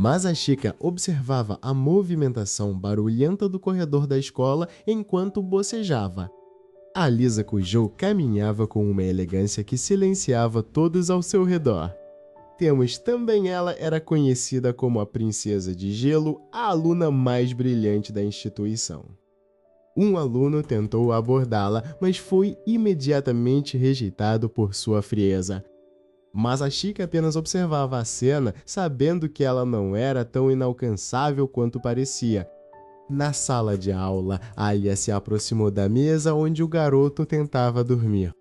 Masashika observava a movimentação barulhenta do corredor da escola enquanto bocejava. A Lisa Kujou caminhava com uma elegância que silenciava todos ao seu redor. Temos também ela era conhecida como a Princesa de Gelo, a aluna mais brilhante da instituição. Um aluno tentou abordá-la, mas foi imediatamente rejeitado por sua frieza. Masashika apenas observava a cena, sabendo que ela não era tão inalcançável quanto parecia. Na sala de aula, Alia se aproximou da mesa onde o garoto tentava dormir.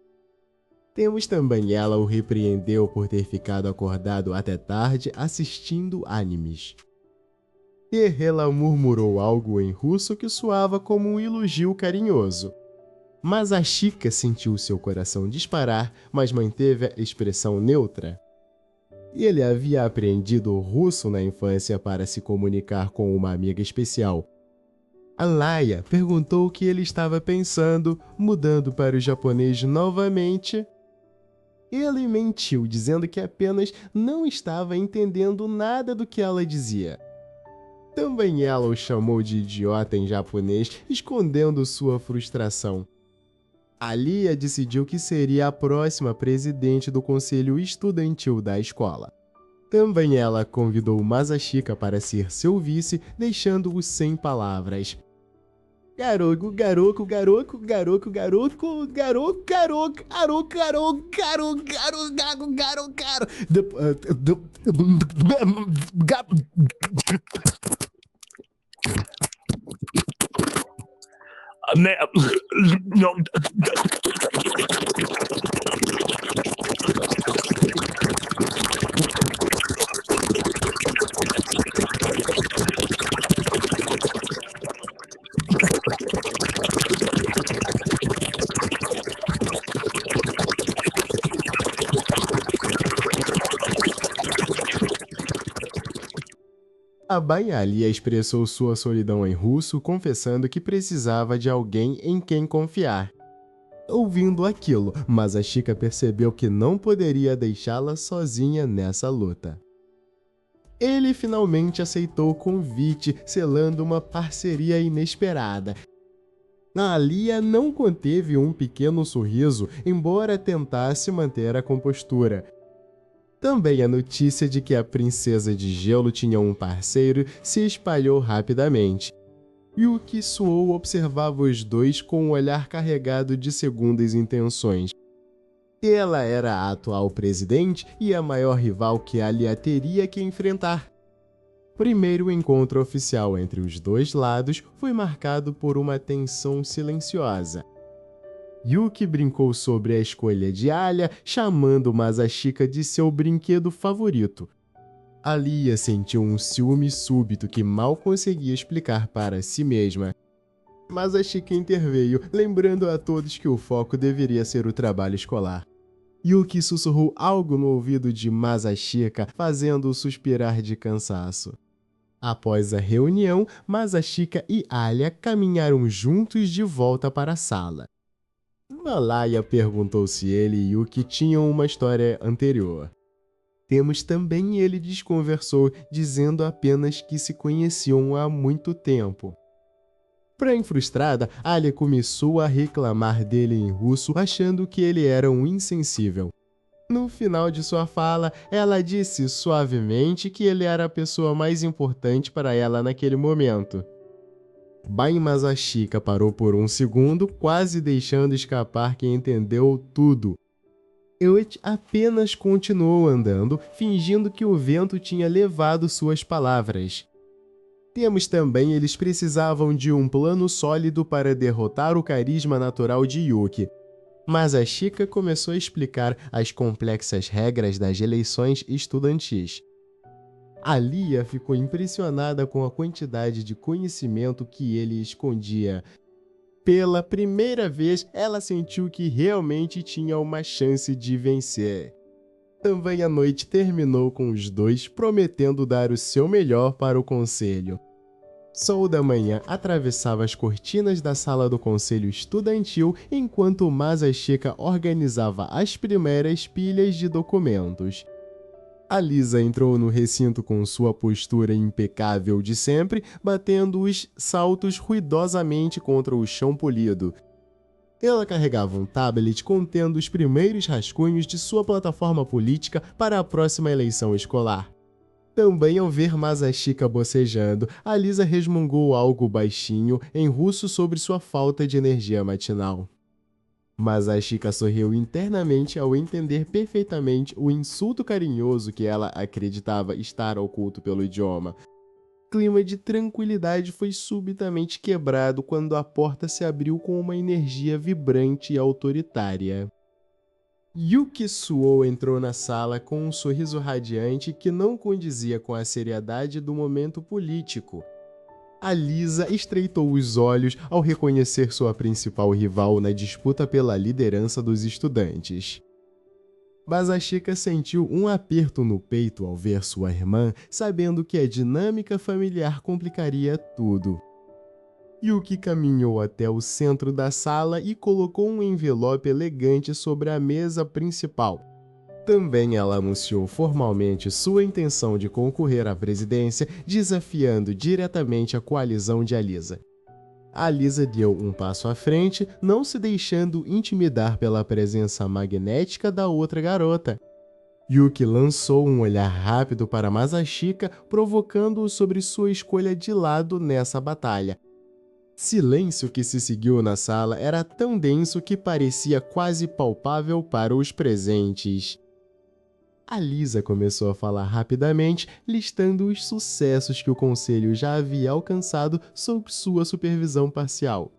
Temos também ela o repreendeu por ter ficado acordado até tarde assistindo animes. E ela murmurou algo em russo que soava como um elogio carinhoso. Masashika sentiu seu coração disparar, mas manteve a expressão neutra. Ele havia aprendido russo na infância para se comunicar com uma amiga especial. Alaya perguntou o que ele estava pensando, mudando para o japonês novamente. Ele mentiu, dizendo que apenas não estava entendendo nada do que ela dizia. Também ela o chamou de idiota em japonês, escondendo sua frustração. Alia decidiu que seria a próxima presidente do conselho estudantil da escola. Também ela convidou Masashika para ser seu vice, deixando-o sem palavras. Garoto, garoto, garoto, garoto, garoto, garoto, garoto, garoto, garoto, garoto, garoto, garoto, garoto. A Alia expressou sua solidão em russo, confessando que precisava de alguém em quem confiar. Ouvindo aquilo, Masashika percebeu que não poderia deixá-la sozinha nessa luta. Ele finalmente aceitou o convite, selando uma parceria inesperada. Alia não conteve um pequeno sorriso, embora tentasse manter a compostura. Também a notícia de que a Princesa de Gelo tinha um parceiro se espalhou rapidamente. Yuki Suou observava os dois com um olhar carregado de segundas intenções. Ela era a atual presidente e a maior rival que Alia teria que enfrentar. Primeiro encontro oficial entre os dois lados foi marcado por uma tensão silenciosa. Yuki brincou sobre a escolha de Alia, chamando Masashika de seu brinquedo favorito. Alia sentiu um ciúme súbito que mal conseguia explicar para si mesma. Masashika interveio, lembrando a todos que o foco deveria ser o trabalho escolar. Yuki sussurrou algo no ouvido de Masashika, fazendo-o suspirar de cansaço. Após a reunião, Masashika e Alia caminharam juntos de volta para a sala. Alaya perguntou se ele e Yuki tinham uma história anterior. Temos também ele desconversou, dizendo apenas que se conheciam há muito tempo. Porém frustrada, Alia começou a reclamar dele em russo, achando que ele era um insensível. No final de sua fala, ela disse suavemente que ele era a pessoa mais importante para ela naquele momento. Masashika parou por um segundo, quase deixando escapar que entendeu tudo. Yuki apenas continuou andando, fingindo que o vento tinha levado suas palavras. Temos também eles precisavam de um plano sólido para derrotar o carisma natural de Yuki. Masashika começou a explicar as complexas regras das eleições estudantis. Alia ficou impressionada com a quantidade de conhecimento que ele escondia. Pela primeira vez, ela sentiu que realmente tinha uma chance de vencer. Também a noite terminou com os dois prometendo dar o seu melhor para o conselho. Sol da manhã atravessava as cortinas da sala do conselho estudantil enquanto Masashika organizava as primeiras pilhas de documentos. A Lisa entrou no recinto com sua postura impecável de sempre, batendo os saltos ruidosamente contra o chão polido. Ela carregava um tablet contendo os primeiros rascunhos de sua plataforma política para a próxima eleição escolar. Também ao ver Masashika bocejando, a Lisa resmungou algo baixinho em russo sobre sua falta de energia matinal. Masashika sorriu internamente ao entender perfeitamente o insulto carinhoso que ela acreditava estar oculto pelo idioma. O clima de tranquilidade foi subitamente quebrado quando a porta se abriu com uma energia vibrante e autoritária. Yuki Suou entrou na sala com um sorriso radiante que não condizia com a seriedade do momento político. A Lisa estreitou os olhos ao reconhecer sua principal rival na disputa pela liderança dos estudantes. Masashika sentiu um aperto no peito ao ver sua irmã, sabendo que a dinâmica familiar complicaria tudo. Yuki caminhou até o centro da sala e colocou um envelope elegante sobre a mesa principal. Também ela anunciou formalmente sua intenção de concorrer à presidência, desafiando diretamente a coalizão de Alisa. A Lisa deu um passo à frente, não se deixando intimidar pela presença magnética da outra garota. Yuki lançou um olhar rápido para Masashika, provocando-o sobre sua escolha de lado nessa batalha. Silêncio que se seguiu na sala era tão denso que parecia quase palpável para os presentes. A Lisa começou a falar rapidamente, listando os sucessos que o conselho já havia alcançado sob sua supervisão parcial.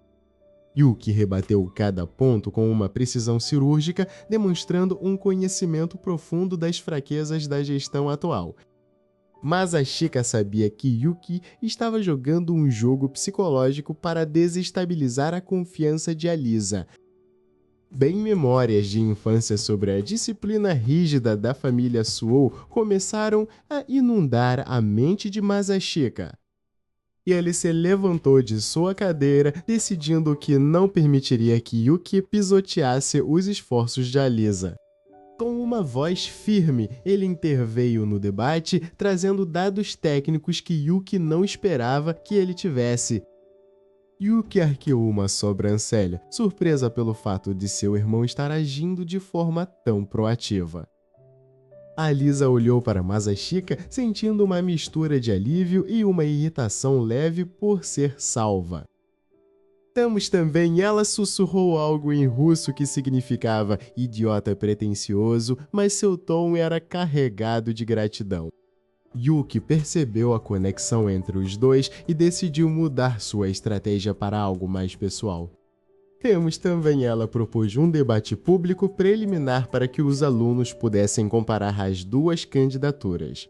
Yuki rebateu cada ponto com uma precisão cirúrgica, demonstrando um conhecimento profundo das fraquezas da gestão atual. Masashika sabia que Yuki estava jogando um jogo psicológico para desestabilizar a confiança de Alisa. Bem memórias de infância sobre a disciplina rígida da família Suou começaram a inundar a mente de Masashika. E ele se levantou de sua cadeira, decidindo que não permitiria que Yuki pisoteasse os esforços de Alisa. Com uma voz firme, ele interveio no debate, trazendo dados técnicos que Yuki não esperava que ele tivesse. Yuki arqueou uma sobrancelha, surpresa pelo fato de seu irmão estar agindo de forma tão proativa. A Lisa olhou para Masashika, sentindo uma mistura de alívio e uma irritação leve por ser salva. Temos também, ela sussurrou algo em russo que significava idiota pretensioso, mas seu tom era carregado de gratidão. Yuki percebeu a conexão entre os dois e decidiu mudar sua estratégia para algo mais pessoal. Temos também, ela propôs um debate público preliminar para que os alunos pudessem comparar as duas candidaturas.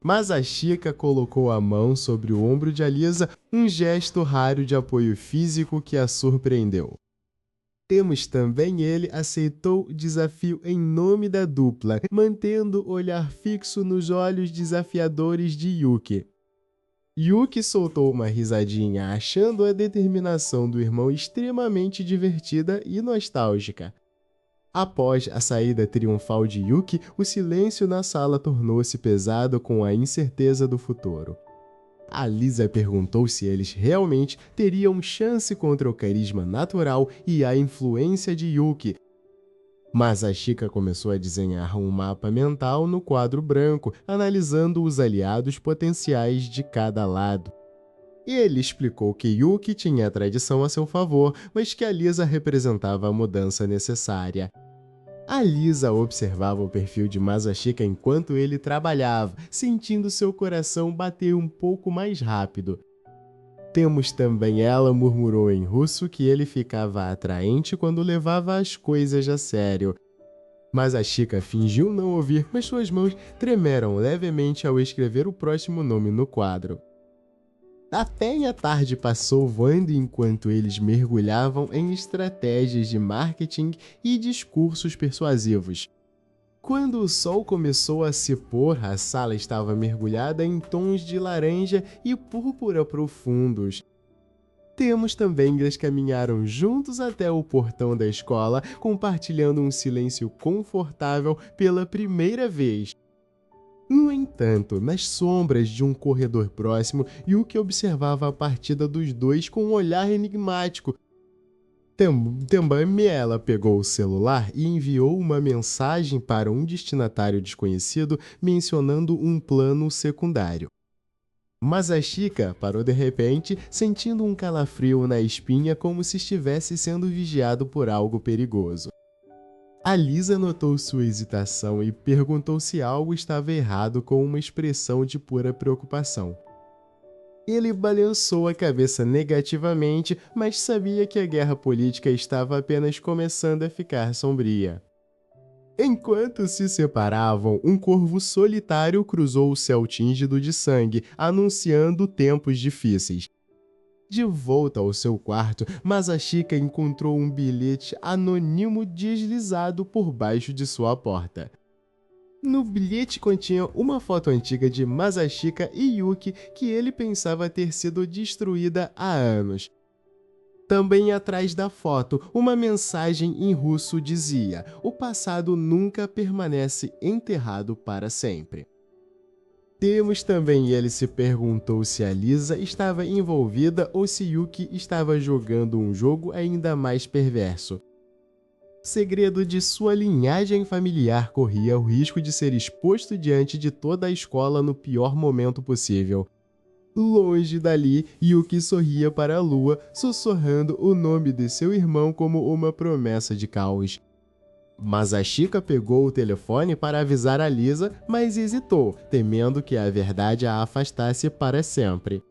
Masashika colocou a mão sobre o ombro de Alisa, um gesto raro de apoio físico que a surpreendeu. Temos também, ele aceitou o desafio em nome da dupla, mantendo o olhar fixo nos olhos desafiadores de Yuki. Yuki soltou uma risadinha, achando a determinação do irmão extremamente divertida e nostálgica. Após a saída triunfal de Yuki, o silêncio na sala tornou-se pesado com a incerteza do futuro. A Lisa perguntou se eles realmente teriam chance contra o carisma natural e a influência de Yuki. Masashika começou a desenhar um mapa mental no quadro branco, analisando os aliados potenciais de cada lado. Ele explicou que Yuki tinha a tradição a seu favor, mas que a Lisa representava a mudança necessária. A Lisa observava o perfil de Masashika enquanto ele trabalhava, sentindo seu coração bater um pouco mais rápido. Temos também ela murmurou em russo que ele ficava atraente quando levava as coisas a sério. Masashika fingiu não ouvir, mas suas mãos tremeram levemente ao escrever o próximo nome no quadro. Até a tarde passou voando enquanto eles mergulhavam em estratégias de marketing e discursos persuasivos. Quando o sol começou a se pôr, a sala estava mergulhada em tons de laranja e púrpura profundos. Temos também eles caminharam juntos até o portão da escola, compartilhando um silêncio confortável pela primeira vez. No entanto, nas sombras de um corredor próximo, Yuki observava a partida dos dois com um olhar enigmático. Também ela pegou o celular e enviou uma mensagem para um destinatário desconhecido mencionando um plano secundário. Masashika parou de repente, sentindo um calafrio na espinha como se estivesse sendo vigiado por algo perigoso. A Lisa notou sua hesitação e perguntou se algo estava errado com uma expressão de pura preocupação. Ele balançou a cabeça negativamente, mas sabia que a guerra política estava apenas começando a ficar sombria. Enquanto se separavam, um corvo solitário cruzou o céu tingido de sangue, anunciando tempos difíceis. De volta ao seu quarto, Masashika encontrou um bilhete anônimo deslizado por baixo de sua porta. No bilhete continha uma foto antiga de Masashika e Yuki que ele pensava ter sido destruída há anos. Também atrás da foto, uma mensagem em russo dizia: "O passado nunca permanece enterrado para sempre." Temos também ele se perguntou se a Lisa estava envolvida ou se Yuki estava jogando um jogo ainda mais perverso. O segredo de sua linhagem familiar corria o risco de ser exposto diante de toda a escola no pior momento possível. Longe dali, Yuki sorria para a lua, sussurrando o nome de seu irmão como uma promessa de caos. Masashika pegou o telefone para avisar a Lisa, mas hesitou, temendo que a verdade a afastasse para sempre.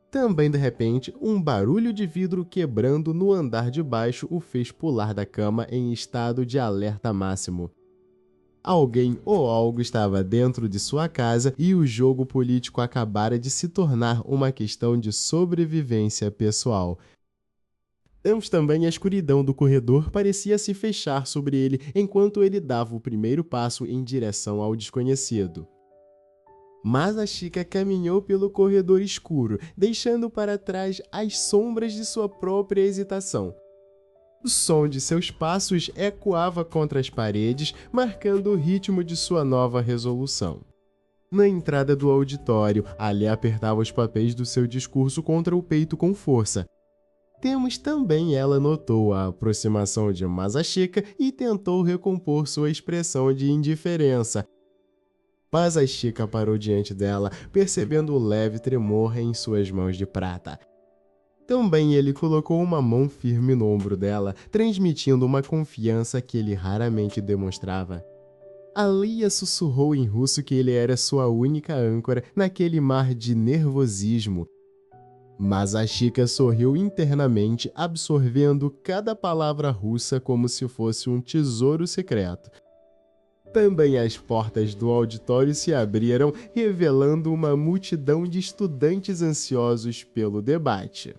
Também, de repente, um barulho de vidro quebrando no andar de baixo o fez pular da cama em estado de alerta máximo. Alguém ou algo estava dentro de sua casa e o jogo político acabara de se tornar uma questão de sobrevivência pessoal. Temos também a escuridão do corredor parecia se fechar sobre ele enquanto ele dava o primeiro passo em direção ao desconhecido. Masashika caminhou pelo corredor escuro, deixando para trás as sombras de sua própria hesitação. O som de seus passos ecoava contra as paredes, marcando o ritmo de sua nova resolução. Na entrada do auditório, Ali apertava os papéis do seu discurso contra o peito com força. Temos também ela notou a aproximação de Masashika e tentou recompor sua expressão de indiferença. Masashika parou diante dela, percebendo o leve tremor em suas mãos de prata. Também ele colocou uma mão firme no ombro dela, transmitindo uma confiança que ele raramente demonstrava. Alia sussurrou em russo que ele era sua única âncora naquele mar de nervosismo. Masashika sorriu internamente, absorvendo cada palavra russa como se fosse um tesouro secreto. Também as portas do auditório se abriram, revelando uma multidão de estudantes ansiosos pelo debate.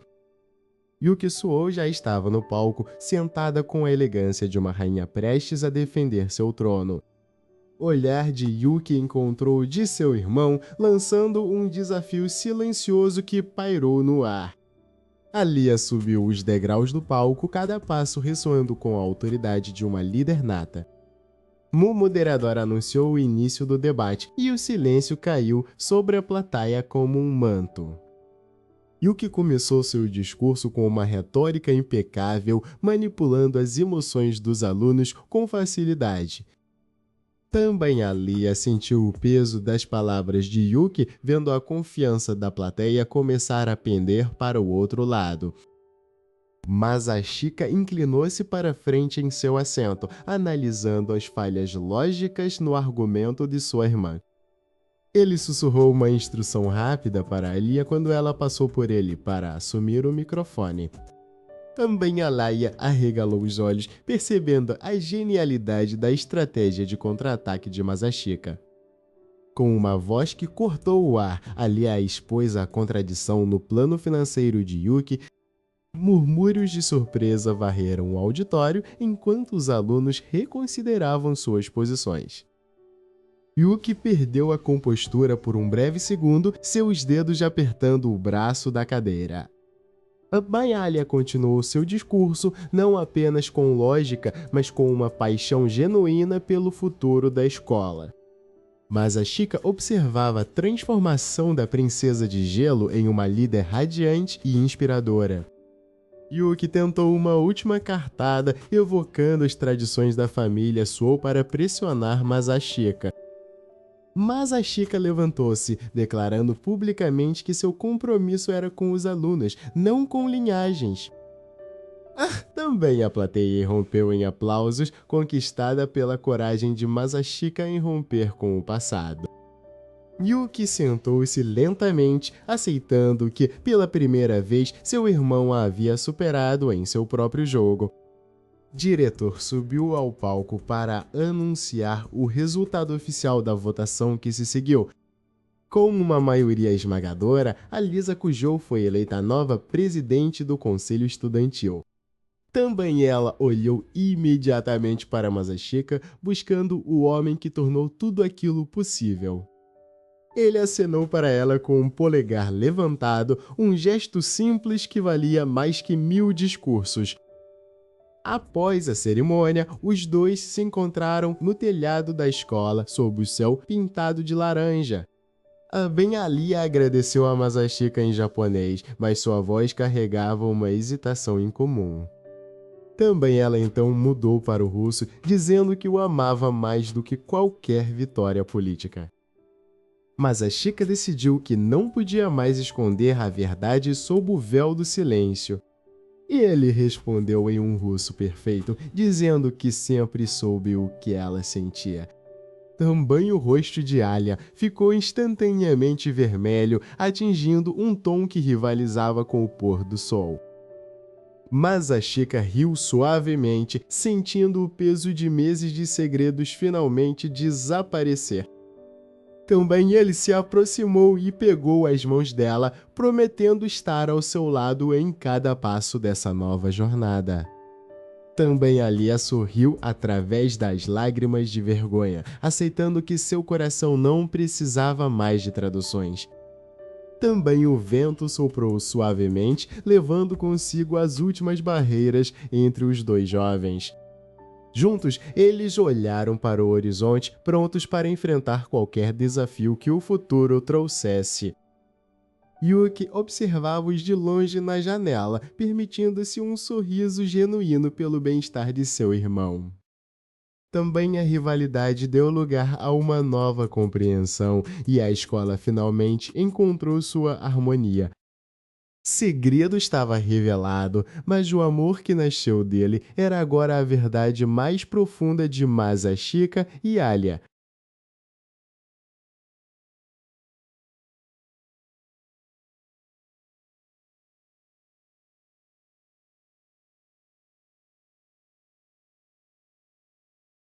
Yuki Suou já estava no palco, sentada com a elegância de uma rainha prestes a defender seu trono. O olhar de Yuki encontrou de seu irmão, lançando um desafio silencioso que pairou no ar. Alia subiu os degraus do palco, cada passo ressoando com a autoridade de uma líder nata. O moderador anunciou o início do debate e o silêncio caiu sobre a plateia como um manto. Yuki começou seu discurso com uma retórica impecável, manipulando as emoções dos alunos com facilidade. Também Alia sentiu o peso das palavras de Yuki, vendo a confiança da plateia começar a pender para o outro lado. Masashika inclinou-se para frente em seu assento, analisando as falhas lógicas no argumento de sua irmã. Ele sussurrou uma instrução rápida para Alia quando ela passou por ele para assumir o microfone. Também Alaya arregalou os olhos, percebendo a genialidade da estratégia de contra-ataque de Masashika. Com uma voz que cortou o ar, Alia expôs a contradição no plano financeiro de Yuki. Murmúrios de surpresa varreram o auditório enquanto os alunos reconsideravam suas posições. Yuki perdeu a compostura por um breve segundo, seus dedos apertando o braço da cadeira. A Mayália continuou seu discurso, não apenas com lógica, mas com uma paixão genuína pelo futuro da escola. Masashika observava a transformação da princesa de gelo em uma líder radiante e inspiradora. Yuki tentou uma última cartada, evocando as tradições da família, soou para pressionar Masashika. Masashika levantou-se, declarando publicamente que seu compromisso era com os alunos, não com linhagens. Também a plateia irrompeu em aplausos, conquistada pela coragem de Masashika em romper com o passado. Yuki sentou-se lentamente, aceitando que, pela primeira vez, seu irmão a havia superado em seu próprio jogo. Diretor subiu ao palco para anunciar o resultado oficial da votação que se seguiu. Com uma maioria esmagadora, a Lisa Kujou foi eleita a nova presidente do Conselho Estudantil. Também ela olhou imediatamente para Masashika, buscando o homem que tornou tudo aquilo possível. Ele acenou para ela com um polegar levantado, um gesto simples que valia mais que 1000 discursos. Após a cerimônia, os dois se encontraram no telhado da escola, sob o céu pintado de laranja. A Alia agradeceu a Masashika em japonês, mas sua voz carregava uma hesitação incomum. Também ela então mudou para o russo, dizendo que o amava mais do que qualquer vitória política. Masashika decidiu que não podia mais esconder a verdade sob o véu do silêncio. Ele respondeu em um russo perfeito, dizendo que sempre soube o que ela sentia. Também o rosto de Alia ficou instantaneamente vermelho, atingindo um tom que rivalizava com o pôr do sol. Masashika riu suavemente, sentindo o peso de meses de segredos finalmente desaparecer. Também ele se aproximou e pegou as mãos dela, prometendo estar ao seu lado em cada passo dessa nova jornada. Também Alia sorriu através das lágrimas de vergonha, aceitando que seu coração não precisava mais de traduções. Também o vento soprou suavemente, levando consigo as últimas barreiras entre os dois jovens. Juntos, eles olharam para o horizonte, prontos para enfrentar qualquer desafio que o futuro trouxesse. Yuki observava-os de longe na janela, permitindo-se um sorriso genuíno pelo bem-estar de seu irmão. Também a rivalidade deu lugar a uma nova compreensão, e a escola finalmente encontrou sua harmonia. Segredo estava revelado, mas o amor que nasceu dele era agora a verdade mais profunda de Masashika e Alia.